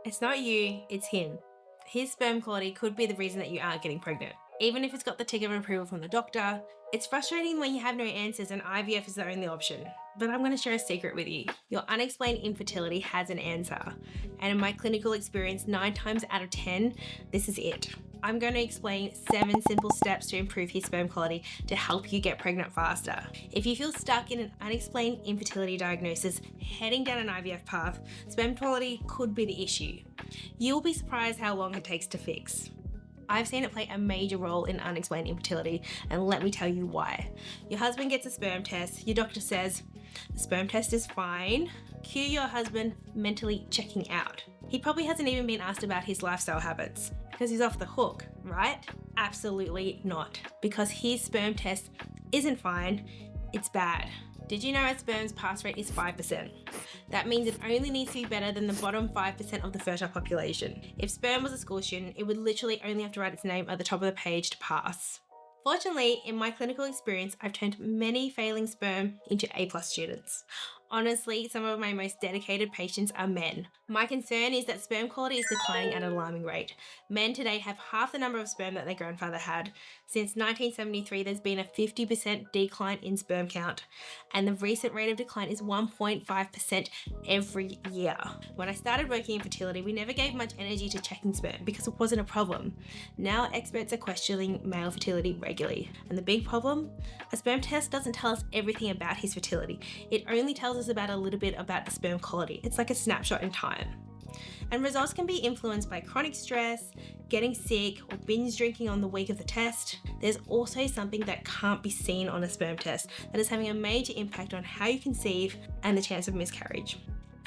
It's not you, it's him. His sperm quality could be the reason that you aren't getting pregnant. Even if it's got the tick of approval from the doctor, it's frustrating when you have no answers and IVF is the only option. But I'm going to share a secret with you. Your unexplained infertility has an answer. And in my clinical experience, 9 times out of 10, this is it. I'm going to explain 7 simple steps to improve his sperm quality to help you get pregnant faster. If you feel stuck in an unexplained infertility diagnosis, heading down an IVF path, sperm quality could be the issue. You'll be surprised how long it takes to fix. I've seen it play a major role in unexplained infertility, and let me tell you why. Your husband gets a sperm test, your doctor says, the sperm test is fine. Cue your husband mentally checking out. He probably hasn't even been asked about his lifestyle habits, because he's off the hook, right? Absolutely not, because his sperm test isn't fine, it's bad. Did you know a sperm's pass rate is 5%? That means it only needs to be better than the bottom 5% of the fertile population. If sperm was a school student, it would literally only have to write its name at the top of the page to pass. Fortunately, in my clinical experience, I've turned many failing sperm into A+ students. Honestly, some of my most dedicated patients are men. My concern is that sperm quality is declining at an alarming rate. Men today have half the number of sperm that their grandfather had. Since 1973, there's been a 50% decline in sperm count, and the recent rate of decline is 1.5% every year. When I started working in fertility, we never gave much energy to checking sperm because it wasn't a problem. Now experts are questioning male fertility regularly. And the big problem? A sperm test doesn't tell us everything about his fertility. It only tells us about a little bit about the sperm quality. It's like a snapshot in time. And results can be influenced by chronic stress, getting sick, or binge drinking on the week of the test. There's also something that can't be seen on a sperm test that is having a major impact on how you conceive and the chance of miscarriage.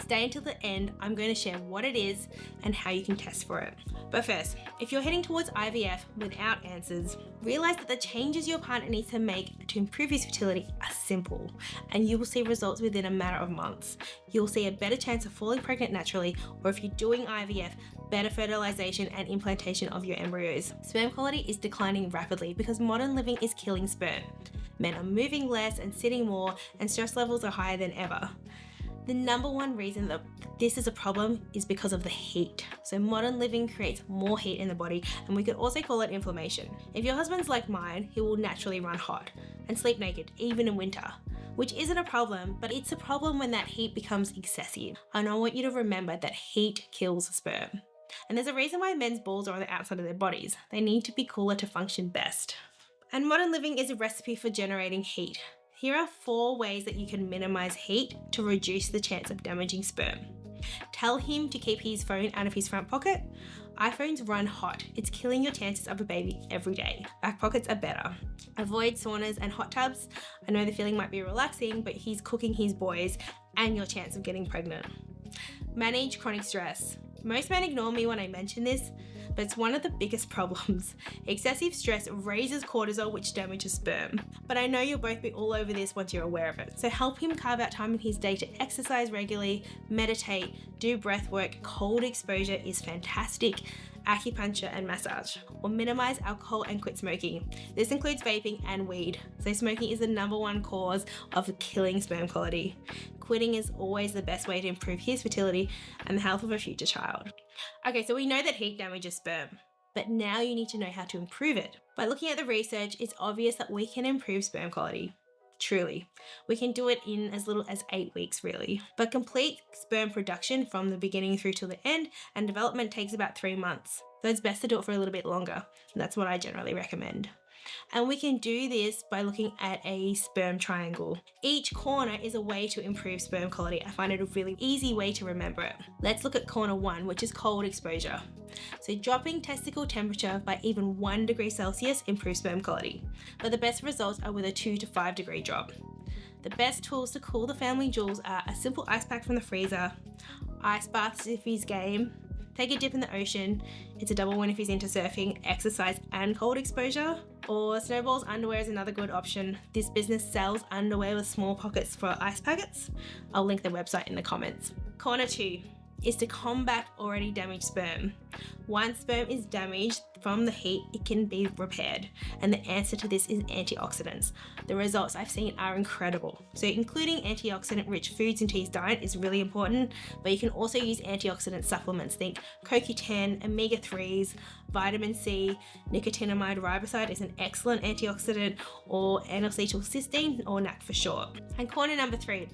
Stay until the end. I'm going to share what it is and how you can test for it. But first, if you're heading towards IVF without answers, realize that the changes your partner needs to make to improve his fertility are simple, and you will see results within a matter of months. You'll see a better chance of falling pregnant naturally, or if you're doing IVF, better fertilization and implantation of your embryos. Sperm quality is declining rapidly because modern living is killing sperm. Men are moving less and sitting more, and stress levels are higher than ever. The number one reason that this is a problem is because of the heat. So modern living creates more heat in the body, and we could also call it inflammation. If your husband's like mine, he will naturally run hot and sleep naked, even in winter, which isn't a problem, but it's a problem when that heat becomes excessive. And I want you to remember that heat kills sperm. And there's a reason why men's balls are on the outside of their bodies. They need to be cooler to function best. And modern living is a recipe for generating heat. Here are 4 ways that you can minimize heat to reduce the chance of damaging sperm. Tell him to keep his phone out of his front pocket. iPhones run hot. It's killing your chances of a baby every day. Back pockets are better. Avoid saunas and hot tubs. I know the feeling might be relaxing, but he's cooking his boys and your chance of getting pregnant. Manage chronic stress. Most men ignore me when I mention this, but it's one of the biggest problems. Excessive stress raises cortisol, which damages sperm. But I know you'll both be all over this once you're aware of it. So help him carve out time in his day to exercise regularly, meditate, do breath work. Cold exposure is fantastic. Acupuncture and massage, or minimize alcohol and quit smoking. This includes vaping and weed. So smoking is the number 1 cause of killing sperm quality. Quitting is always the best way to improve his fertility and the health of a future child. Okay, so we know that heat damages sperm, but now you need to know how to improve it. By looking at the research, it's obvious that we can improve sperm quality. Truly. We can do it in as little as 8 weeks, really. But complete sperm production from the beginning through to the end and development takes about 3 months. So it's best to do it for a little bit longer. And that's what I generally recommend. And we can do this by looking at a sperm triangle. Each corner is a way to improve sperm quality. I find it a really easy way to remember it. Let's look at corner 1, which is cold exposure. So dropping testicle temperature by even 1 degree Celsius improves sperm quality, but the best results are with a 2 to 5 degree drop. The best tools to cool the family jewels are a simple ice pack from the freezer, ice baths if he's game, take a dip in the ocean, it's a double win if he's into surfing, exercise and cold exposure, or Snowball's underwear is another good option. This business sells underwear with small pockets for ice packets. I'll link the website in the comments. Corner 2, is to combat already damaged sperm. Once sperm is damaged from the heat, it can be repaired, and the answer to this is antioxidants. The results I've seen are incredible. So including antioxidant-rich foods into his diet is really important, but you can also use antioxidant supplements. Think CoQ10, omega-3s, vitamin C, nicotinamide riboside is an excellent antioxidant, or N-acetylcysteine, or NAC for short. And corner number 3,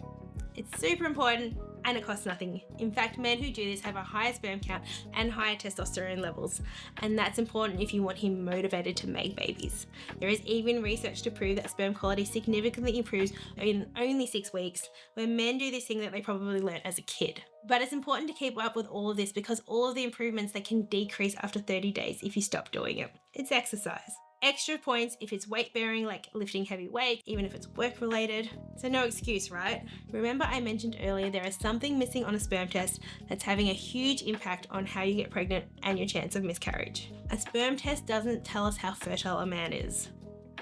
it's super important and it costs nothing. In fact, men who do this have a higher sperm count and higher testosterone levels, and that's important if you want him motivated to make babies. There is even research to prove that sperm quality significantly improves in only 6 weeks, where men do this thing that they probably learned as a kid. But it's important to keep up with all of this because all of the improvements, they can decrease after 30 days if you stop doing it. It's exercise. Extra points if it's weight bearing, like lifting heavy weights, even if it's work related. So no excuse, right? Remember I mentioned earlier there is something missing on a sperm test that's having a huge impact on how you get pregnant and your chance of miscarriage. A sperm test doesn't tell us how fertile a man is.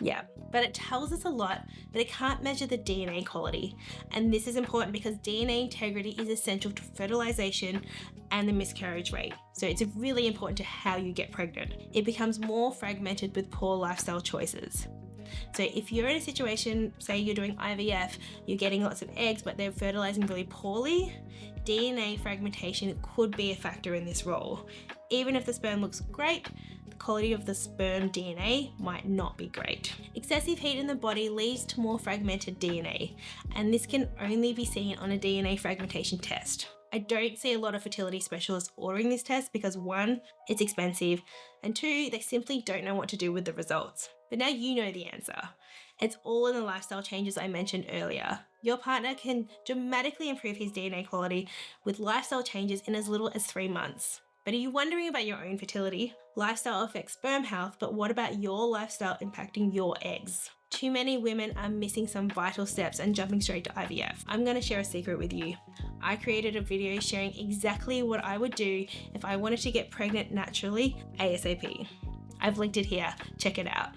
Yeah, but it tells us a lot, but it can't measure the DNA quality. And this is important because DNA integrity is essential to fertilization and the miscarriage rate. So it's really important to how you get pregnant. It becomes more fragmented with poor lifestyle choices. So if you're in a situation, say you're doing IVF, you're getting lots of eggs, but they're fertilizing really poorly, DNA fragmentation could be a factor in this role. Even if the sperm looks great, the quality of the sperm DNA might not be great. Excessive heat in the body leads to more fragmented DNA, and this can only be seen on a DNA fragmentation test. I don't see a lot of fertility specialists ordering this test because 1, it's expensive, and 2, they simply don't know what to do with the results. But now you know the answer. It's all in the lifestyle changes I mentioned earlier. Your partner can dramatically improve his DNA quality with lifestyle changes in as little as 3 months. But are you wondering about your own fertility? Lifestyle affects sperm health, but what about your lifestyle impacting your eggs? Too many women are missing some vital steps and jumping straight to IVF. I'm going to share a secret with you. I created a video sharing exactly what I would do if I wanted to get pregnant naturally ASAP. I've linked it here. Check it out.